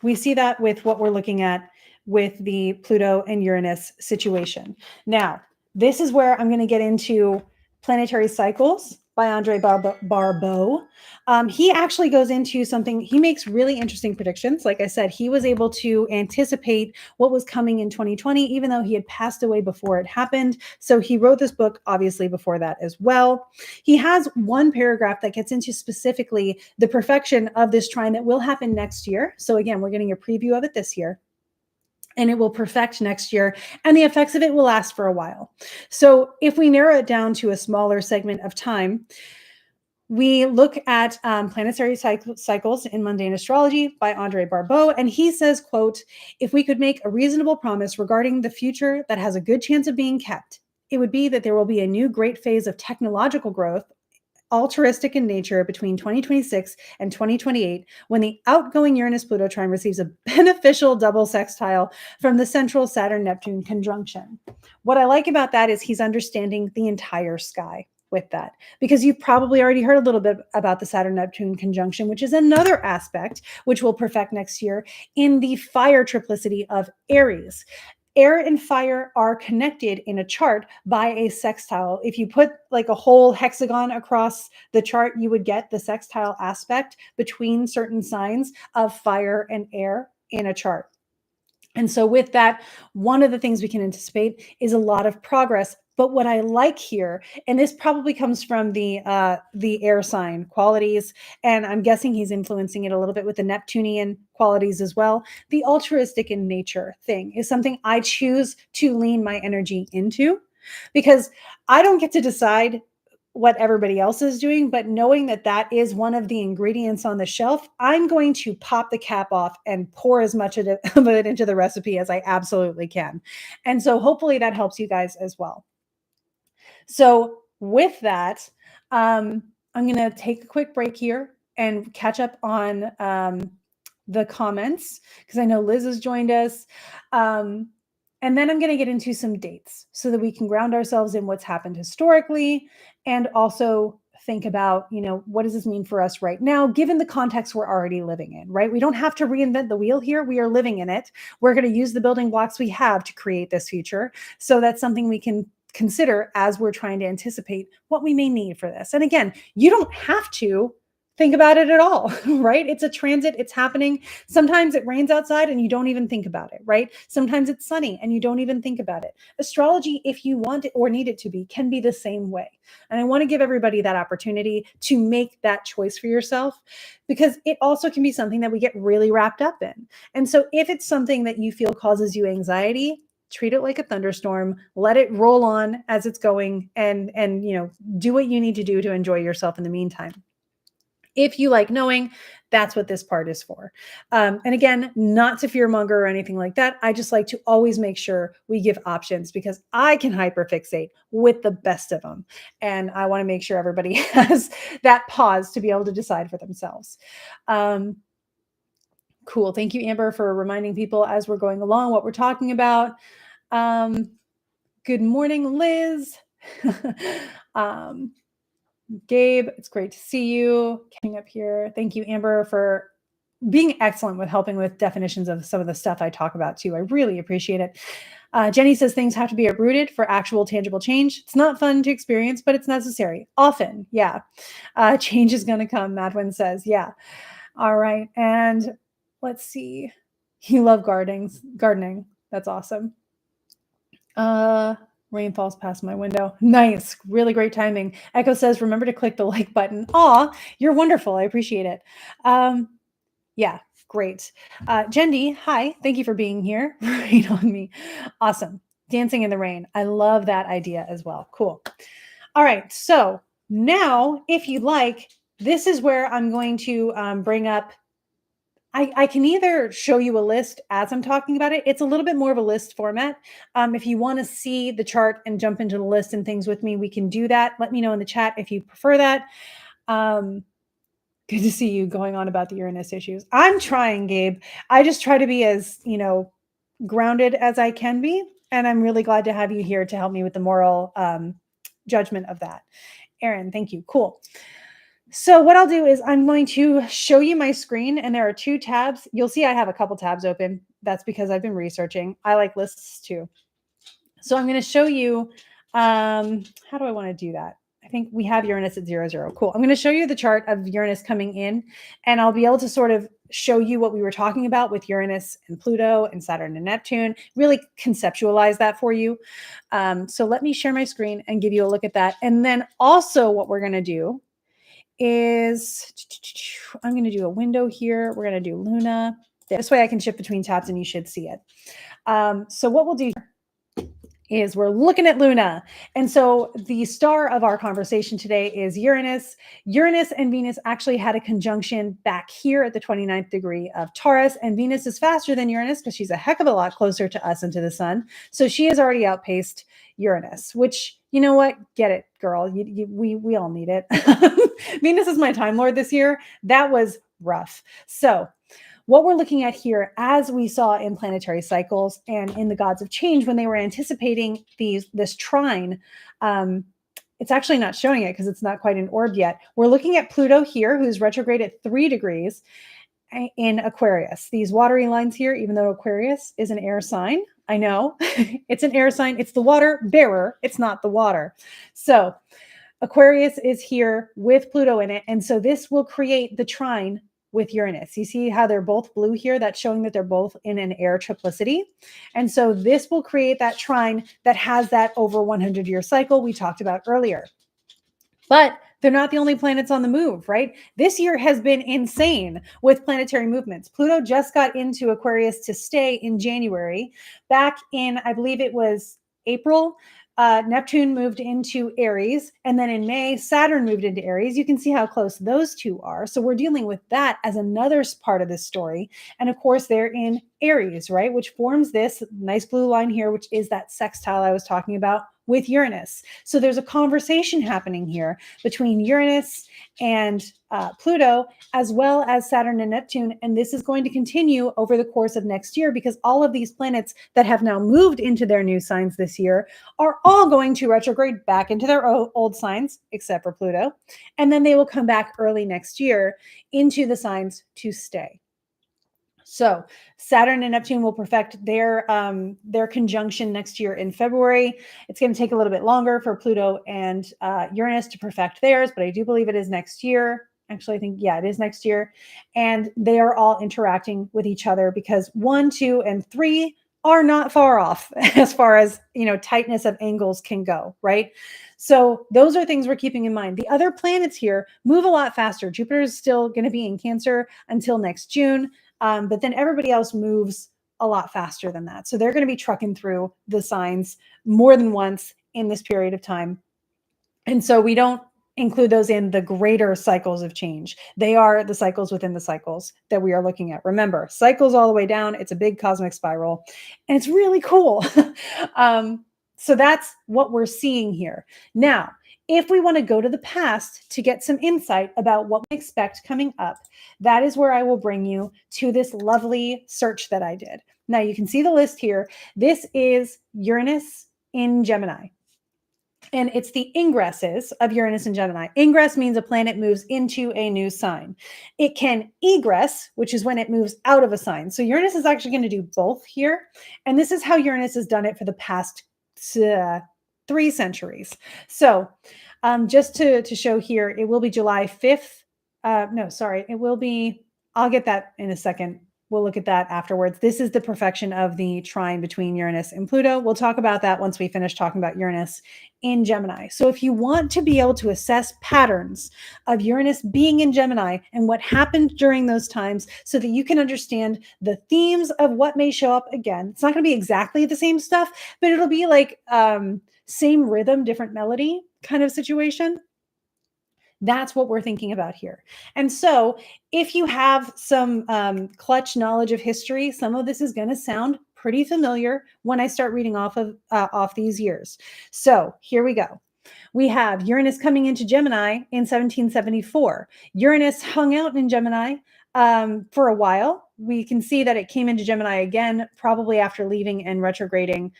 we see that with what we're looking at with the Pluto and Uranus situation. Now, this is where I'm going to get into planetary cycles by Andre Barbeau. He actually goes into something, he makes really interesting predictions. Like I said, he was able to anticipate what was coming in 2020, even though he had passed away before it happened. So he wrote this book, obviously, before that as well. He has one paragraph that gets into specifically the perfection of this trine that will happen next year. So again, we're getting a preview of it this year, and it will perfect next year, and the effects of it will last for a while. So if we narrow it down to a smaller segment of time, we look at planetary cycles in mundane astrology by Andre Barbeau, and he says, quote, if we could make a reasonable promise regarding the future that has a good chance of being kept, it would be that there will be a new great phase of technological growth, altruistic in nature, between 2026 and 2028, when the outgoing Uranus-Pluto trine receives a beneficial double sextile from the central Saturn-Neptune conjunction. What I like about that is he's understanding the entire sky with that, because you've probably already heard a little bit about the Saturn-Neptune conjunction, which is another aspect which will perfect next year in the fire triplicity of Aries. Air and fire are connected in a chart by a sextile. If you put like a whole hexagon across the chart, you would get the sextile aspect between certain signs of fire and air in a chart. And so with that, one of the things we can anticipate is a lot of progress. But what I like here, and this probably comes from the air sign qualities, and I'm guessing he's influencing it a little bit with the Neptunian qualities as well. The altruistic in nature thing is something I choose to lean my energy into, because I don't get to decide what everybody else is doing, but knowing that that is one of the ingredients on the shelf, I'm going to pop the cap off and pour as much of it into the recipe as I absolutely can. And so hopefully that helps you guys as well. So with that, I'm going to take a quick break here and catch up on the comments, because I know Liz has joined us. And then I'm going to get into some dates so that we can ground ourselves in what's happened historically, and also think about, what does this mean for us right now, given the context we're already living in, right? We don't have to reinvent the wheel here. We are living in it. We're going to use the building blocks we have to create this future. So that's something we can consider as we're trying to anticipate what we may need for this. And again, you don't have to think about it at all, right? It's a transit, it's happening. Sometimes it rains outside and you don't even think about it, right? Sometimes it's sunny and you don't even think about it. Astrology, if you want it or need it to be, can be the same way. And I want to give everybody that opportunity to make that choice for yourself, because it also can be something that we get really wrapped up in. And so if it's something that you feel causes you anxiety, treat it like a thunderstorm, let it roll on as it's going, and do what you need to do to enjoy yourself in the meantime. If you like knowing, that's what this part is for. And again, not to fearmonger or anything like that. I just like to always make sure we give options, because I can hyperfixate with the best of them. And I want to make sure everybody has that pause to be able to decide for themselves. Cool. Thank you, Amber, for reminding people as we're going along what we're talking about. Good morning, Liz. Gabe, it's great to see you coming up here. Thank you, Amber, for being excellent with helping with definitions of some of the stuff I talk about too. I really appreciate it. Jenny says things have to be uprooted for actual tangible change. It's not fun to experience, but it's necessary. Often, yeah. Change is going to come, Madwin says. Yeah. All right. And let's see. You love gardening. That's awesome. Rain falls past my window. Nice. Really great timing. Echo says, remember to click the like button. Aw, you're wonderful. I appreciate it. Yeah, great. Jendi, hi. Thank you for being here. Rain on me. Awesome. Dancing in the rain. I love that idea as well. Cool. All right. So now, if you'd like, this is where I'm going to bring up, I can either show you a list as I'm talking about it. It's a little bit more of a list format. If you want to see the chart and jump into the list and things with me, we can do that. Let me know in the chat if you prefer that. Good to see you going on about the Uranus issues. I'm trying, Gabe. I just try to be as, grounded as I can be. And I'm really glad to have you here to help me with the moral judgment of that. Aaron, thank you. Cool. So what I'll do is I'm going to show you my screen, and there are two tabs. You'll see I have a couple tabs open. That's because I've been researching. I like lists too. So I'm going to show you, how do I want to do that? I think we have Uranus at 0, 0. Cool. I'm going to show you the chart of Uranus coming in, and I'll be able to sort of show you what we were talking about with Uranus and Pluto and Saturn and Neptune, really conceptualize that for you. So let me share my screen and give you a look at that. And then also what we're going to do is I'm going to do a window here. We're going to do Luna. This way I can shift between tabs and you should see it. So what we'll do is we're looking at Luna. And so the star of our conversation today is Uranus. Uranus and Venus actually had a conjunction back here at the 29th degree of Taurus. And Venus is faster than Uranus because she's a heck of a lot closer to us and to the sun. So she has already outpaced Uranus, which, you know what? Get it, girl. We all need it. Venus is my Time Lord this year. That was rough. So what we're looking at here, as we saw in planetary cycles and in the gods of change, when they were anticipating this trine, it's actually not showing it because it's not quite an orb yet. We're looking at Pluto here, who's retrograde at 3 degrees in Aquarius. These watery lines here, even though Aquarius is an air sign, I know it's an air sign. It's the water bearer. It's not the water. So Aquarius is here with Pluto in it. And so this will create the trine with Uranus. You see how they're both blue here? That's showing that they're both in an air triplicity. And so this will create that trine that has that over 100-year cycle we talked about earlier. But they're not the only planets on the move, right? This year has been insane with planetary movements. Pluto just got into Aquarius to stay in January. Back in, I believe it was April, Neptune moved into Aries. And then in May, Saturn moved into Aries. You can see how close those two are. So we're dealing with that as another part of this story. And of course, they're in Aries, right? Which forms this nice blue line here, which is that sextile I was talking about with Uranus. So there's a conversation happening here between Uranus and Pluto, as well as Saturn and Neptune. And this is going to continue over the course of next year because all of these planets that have now moved into their new signs this year are all going to retrograde back into their old signs, except for Pluto. And then they will come back early next year into the signs to stay. So Saturn and Neptune will perfect their conjunction next year in February. It's going to take a little bit longer for Pluto and Uranus to perfect theirs, but I do believe it is next year. Actually, I think, yeah, it is next year. And they are all interacting with each other because 1, 2, and 3 are not far off as far as, tightness of angles can go, right? So those are things we're keeping in mind. The other planets here move a lot faster. Jupiter is still going to be in Cancer until next June. But then everybody else moves a lot faster than that. So they're going to be trucking through the signs more than once in this period of time. And so we don't include those in the greater cycles of change. They are the cycles within the cycles that we are looking at. Remember, cycles all the way down. It's a big cosmic spiral, and it's really cool. So that's what we're seeing here. Now, if we want to go to the past to get some insight about what we expect coming up, that is where I will bring you to this lovely search that I did. Now, you can see the list here. This is Uranus in Gemini. And it's the ingresses of Uranus and Gemini. Ingress means a planet moves into a new sign. It can egress, which is when it moves out of a sign. So Uranus is actually going to do both here. And this is how Uranus has done it for the past 3 centuries. So just to show here, it will be July 5th. It will be, I'll get that in a second. We'll look at that afterwards. This is the perfection of the trine between Uranus and Pluto. We'll talk about that once we finish talking about Uranus in Gemini. So if you want to be able to assess patterns of Uranus being in Gemini and what happened during those times so that you can understand the themes of what may show up again, it's not going to be exactly the same stuff, but it'll be like same rhythm, different melody kind of situation. That's what we're thinking about here. And so if you have some clutch knowledge of history, some of this is going to sound pretty familiar when I start reading off these years. So here we go. We have Uranus coming into Gemini in 1774. Uranus hung out in Gemini for a while. We can see that it came into Gemini again, probably after leaving and retrograding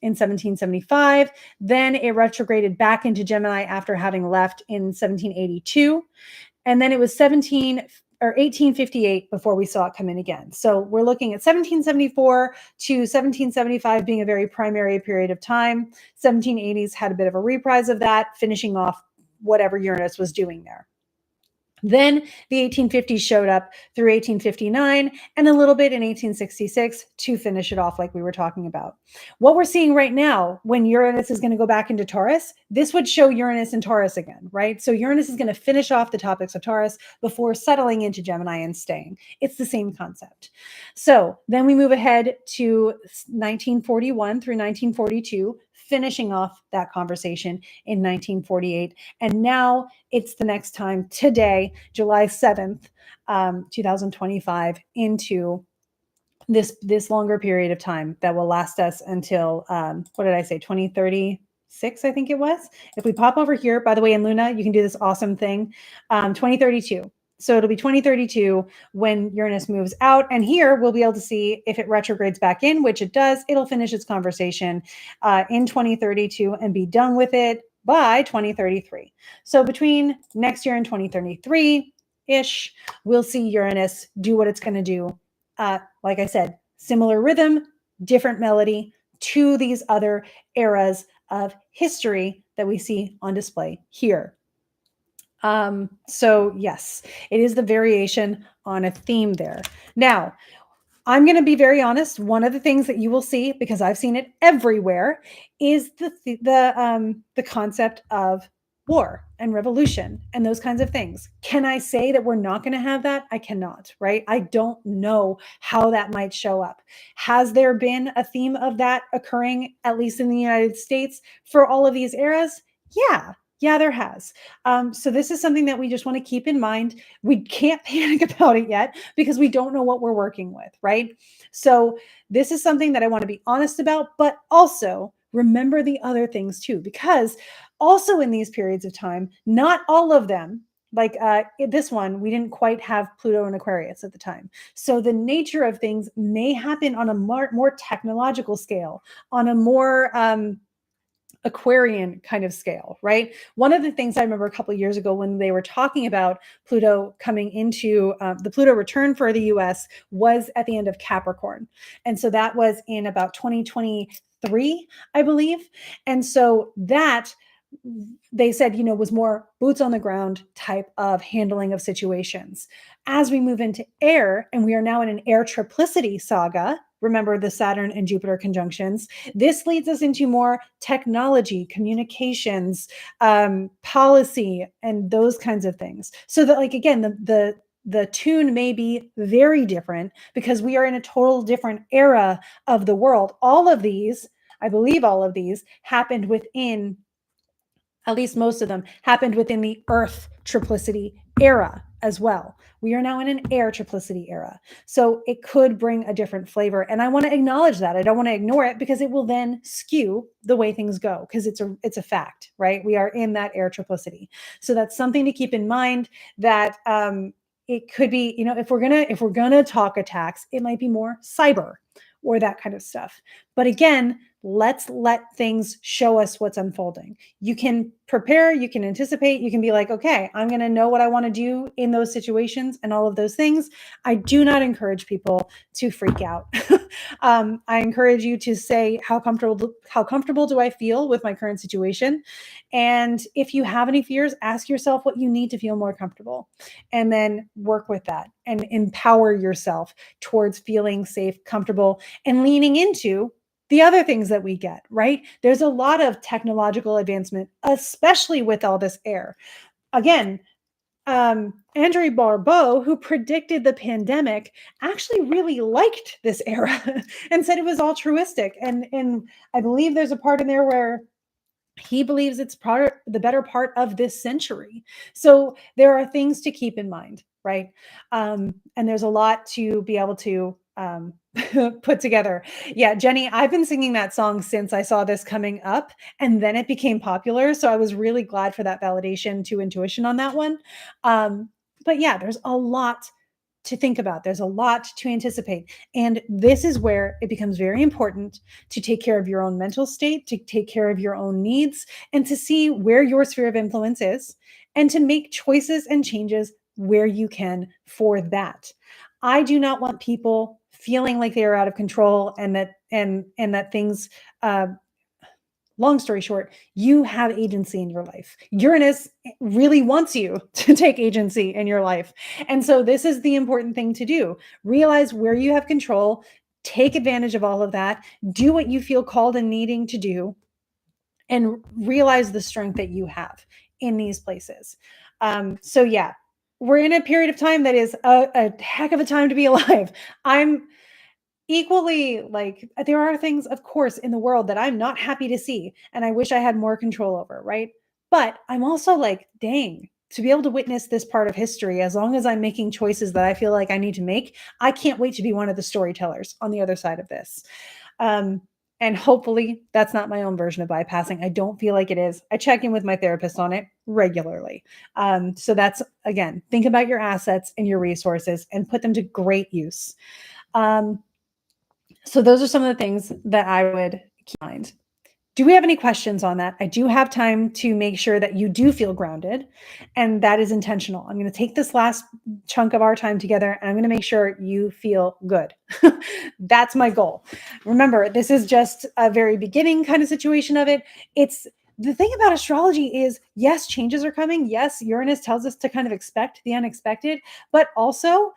in 1775. Then it retrograded back into Gemini after having left in 1782. And then it was 1858 before we saw it come in again. So we're looking at 1774 to 1775 being a very primary period of time. 1780s had a bit of a reprise of that, finishing off whatever Uranus was doing there. Then the 1850s showed up through 1859 and a little bit in 1866 to finish it off like we were talking about. What we're seeing right now when Uranus is going to go back into Taurus, this would show Uranus in Taurus again, right? So Uranus is going to finish off the topics of Taurus before settling into Gemini and staying. It's the same concept. So then we move ahead to 1941 through 1942, finishing off that conversation in 1948. And now it's the next time today, July 7th, 2025, into this longer period of time that will last us until, what did I say, 2036, I think it was. If we pop over here, by the way, in Luna, you can do this awesome thing, 2032. So it'll be 2032 when Uranus moves out. And here we'll be able to see if it retrogrades back in, which it does. It'll finish its conversation in 2032 and be done with it by 2033. So between next year and 2033-ish, we'll see Uranus do what it's going to do. Like I said, similar rhythm, different melody to these other eras of history that we see on display here. So yes, it is the variation on a theme there. Now, I'm going to be very honest. One of the things that you will see, because I've seen it everywhere, is the concept of war and revolution and those kinds of things. Can I say that we're not going to have that? I cannot, right? I don't know how that might show up. Has there been a theme of that occurring, at least in the United States, for all of these eras? Yeah. Yeah, there has. So this is something that we just want to keep in mind. We can't panic about it yet because we don't know what we're working with, right? So this is something that I want to be honest about, but also remember the other things too, because also in these periods of time, not all of them, like this one, we didn't quite have Pluto and Aquarius at the time. So the nature of things may happen on a more technological scale, on a more Aquarian kind of scale, right? One of the things I remember a couple of years ago when they were talking about Pluto coming into the Pluto return for the US was at the end of Capricorn. And so that was in about 2023, I believe. And so that they said, was more boots on the ground type of handling of situations. As we move into air, and we are now in an air triplicity saga, remember the Saturn and Jupiter conjunctions, this leads us into more technology, communications, policy, and those kinds of things. So that, like, again, the tune may be very different because we are in a total different era of the world. All of these, I believe all of these happened within, at least most of them happened within the Earth triplicity era as well. We are now in an air triplicity era. So it could bring a different flavor. And I want to acknowledge that. I don't want to ignore it because it will then skew the way things go because it's a fact, right? We are in that air triplicity. So that's something to keep in mind that it could be, if we're gonna talk attacks, it might be more cyber or that kind of stuff. But again, let's let things show us what's unfolding. You can prepare, you can anticipate, you can be like, okay, I'm going to know what I want to do in those situations and all of those things. I do not encourage people to freak out. I encourage you to say, how comfortable do I feel with my current situation? And if you have any fears, ask yourself what you need to feel more comfortable and then work with that and empower yourself towards feeling safe, comfortable, and leaning into the other things that we get, right? There's a lot of technological advancement, especially with all this air. Again, Andrew Barbeau, who predicted the pandemic, actually really liked this era and said it was altruistic. And I believe there's a part in there where he believes it's the better part of this century. So there are things to keep in mind, right? And there's a lot to be able to put together. Yeah, Jenny, I've been singing that song since I saw this coming up, and then it became popular. So I was really glad for that validation to intuition on that one. But yeah, there's a lot to think about. There's a lot to anticipate. And this is where it becomes very important to take care of your own mental state, to take care of your own needs, and to see where your sphere of influence is, and to make choices and changes where you can for that. I do not want people feeling like they are out of control and that things long story short, you have agency in your life. Uranus really wants you to take agency in your life. And so this is the important thing to do. Realize where you have control, take advantage of all of that, do what you feel called and needing to do, and realize the strength that you have in these places. So yeah, we're in a period of time that is a heck of a time to be alive. I'm equally, like, there are things, of course, in the world that I'm not happy to see and I wish I had more control over, right? But I'm also like, dang, to be able to witness this part of history, as long as I'm making choices that I feel like I need to make, I can't wait to be one of the storytellers on the other side of this. And hopefully that's not my own version of bypassing. I don't feel like it is. I check in with my therapist on it regularly. So that's, again, think about your assets and your resources and put them to great use. So those are some of the things that I would keep in mind. Do we have any questions on that? I do have time to make sure that you do feel grounded, and that is intentional. I'm going to take this last chunk of our time together, and I'm going to make sure you feel good. That's my goal. Remember, this is just a very beginning kind of situation of it. It's the thing about astrology is, yes, changes are coming. Yes, Uranus tells us to kind of expect the unexpected, but also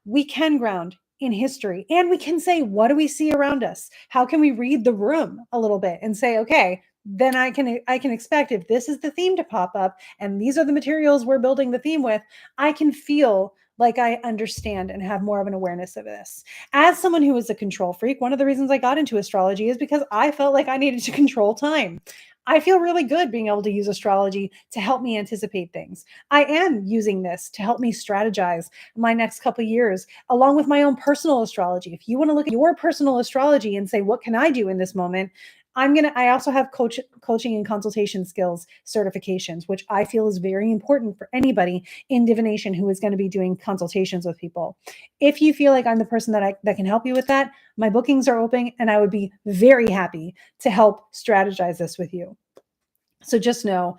we can ground in history and we can say, what do we see around us? How can we read the room a little bit and say, okay, then I can expect if this is the theme to pop up and these are the materials we're building the theme with, I can feel like I understand and have more of an awareness of this. As someone who is a control freak, one of the reasons I got into astrology is because I felt like I needed to control time. I feel really good being able to use astrology to help me anticipate things. I am using this to help me strategize my next couple of years, along with my own personal astrology. If you want to look at your personal astrology and say, what can I do in this moment? I also have coaching and consultation skills certifications, which I feel is very important for anybody in divination who is going to be doing consultations with people. If you feel like I'm the person that can help you with that, my bookings are open and I would be very happy to help strategize this with you. So just know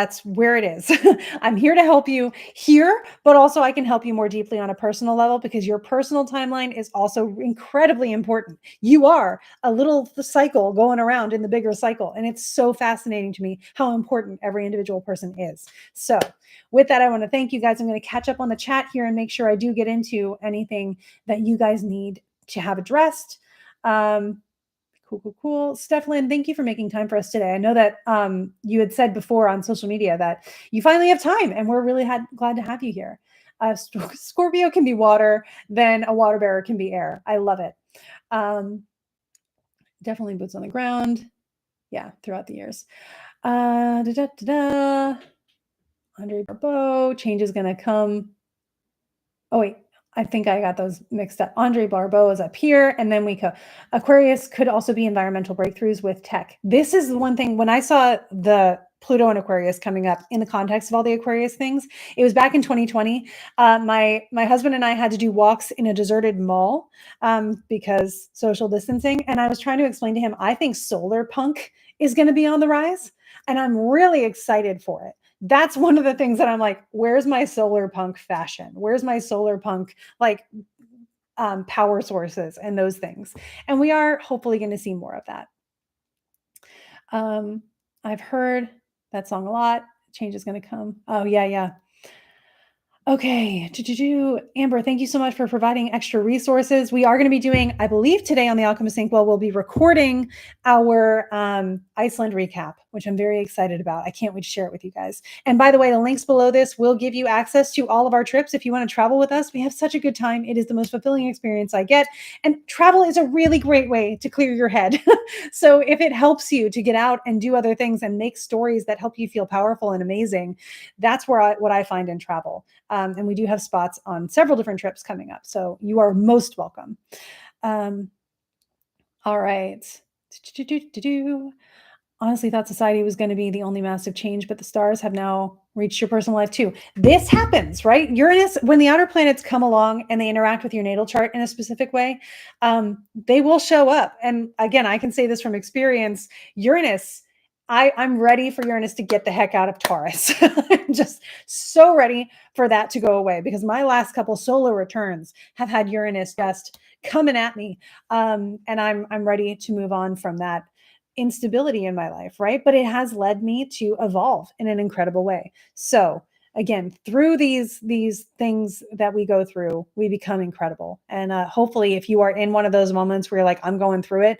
that's where it is. I'm here to help you here, but also I can help you more deeply on a personal level because your personal timeline is also incredibly important. You are a little cycle going around in the bigger cycle. And it's so fascinating to me how important every individual person is. So with that, I want to thank you guys. I'm going to catch up on the chat here and make sure I do get into anything that you guys need to have addressed. Cool. Steph-Lynn, thank you for making time for us today. I know that you had said before on social media that you finally have time, and we're really glad to have you here. Scorpio can be water, then a water bearer can be air. I love it. Definitely boots on the ground. Yeah, throughout the years. Andre Barbeau, change is going to come. Oh, wait. I think I got those mixed up. Andre Barbeau is up here, and then we go. Aquarius could also be environmental breakthroughs with tech. This is the one thing, when I saw the Pluto and Aquarius coming up in the context of all the Aquarius things, it was back in 2020. My husband and I had to do walks in a deserted mall because social distancing, and I was trying to explain to him, I think solar punk is going to be on the rise, and I'm really excited for it. That's one of the things that I'm like, where's my solar punk fashion? Where's my solar punk power sources and those things? And we are hopefully going to see more of that. I've heard that song a lot. Change is going to come. Oh, yeah. Okay. Amber, thank you so much for providing extra resources. We are going to be doing, I believe today on the Alchemist Inkwell, we'll be recording our Iceland recap, which I'm very excited about. I can't wait to share it with you guys. And by the way, the links below this will give you access to all of our trips. If you want to travel with us, we have such a good time. It is the most fulfilling experience I get. And travel is a really great way to clear your head. So if it helps you to get out and do other things and make stories that help you feel powerful and amazing, that's what I find in travel. And we do have spots on several different trips coming up. So you are most welcome. All right. Honestly thought society was going to be the only massive change, but the stars have now reached your personal life too. This happens, right? Uranus, when the outer planets come along and they interact with your natal chart in a specific way, they will show up. And again, I can say this from experience, Uranus, I'm ready for Uranus to get the heck out of Taurus. I'm just so ready for that to go away because my last couple solar returns have had Uranus just coming at me. And I'm ready to move on from that instability in my life, right? But it has led me to evolve in an incredible way. So again, through these things that we go through, we become incredible. And hopefully if you are in one of those moments where you're like, I'm going through it,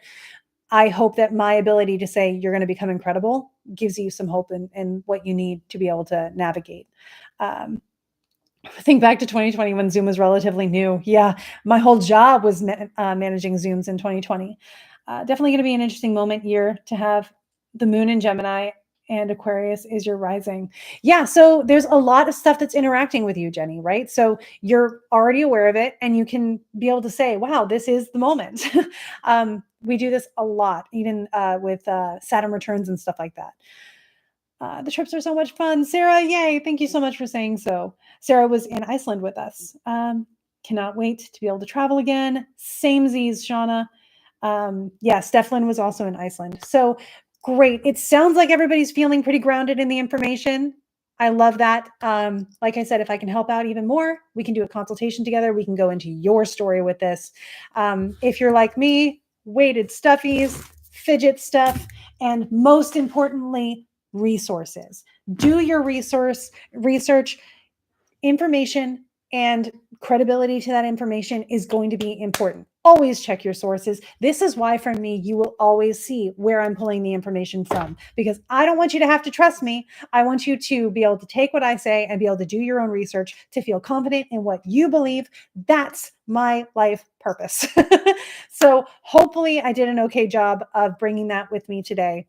I hope that my ability to say you're going to become incredible gives you some hope and what you need to be able to navigate. Think back to 2020 when Zoom was relatively new. Yeah, my whole job was managing Zooms in 2020. Definitely going to be an interesting year to have the moon in Gemini and Aquarius is your rising. Yeah, so there's a lot of stuff that's interacting with you, Jenny, right? So you're already aware of it and you can be able to say, wow, this is the moment. We do this a lot, even with Saturn returns and stuff like that. The trips are so much fun. Sarah, yay. Thank you so much for saying so. Sarah was in Iceland with us. Cannot wait to be able to travel again. Samesies, Shauna. Yeah, Steph-Lynn was also in Iceland. So great. It sounds like everybody's feeling pretty grounded in the information. I love that. Like I said, if I can help out even more, we can do a consultation together. We can go into your story with this. If you're like me, weighted stuffies, fidget stuff, and most importantly, resources. Do your research. Information and credibility to that information is going to be important. Always check your sources. This is why, from me, you will always see where I'm pulling the information from, because I don't want you to have to trust me. I want you to be able to take what I say and be able to do your own research to feel confident in what you believe. That's my life purpose. So hopefully I did an okay job of bringing that with me today.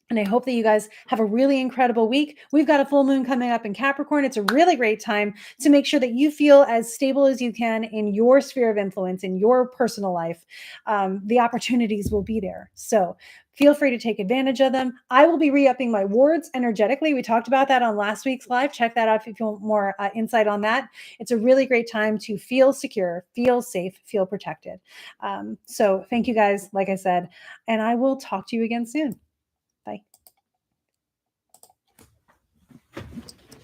And I hope that you guys have a really incredible week. We've got a full moon coming up in Capricorn. It's a really great time to make sure that you feel as stable as you can in your sphere of influence, in your personal life. The opportunities will be there. So feel free to take advantage of them. I will be re-upping my wards energetically. We talked about that on last week's live. Check that out if you want more insight on that. It's a really great time to feel secure, feel safe, feel protected. So thank you guys, like I said, and I will talk to you again soon. Bye.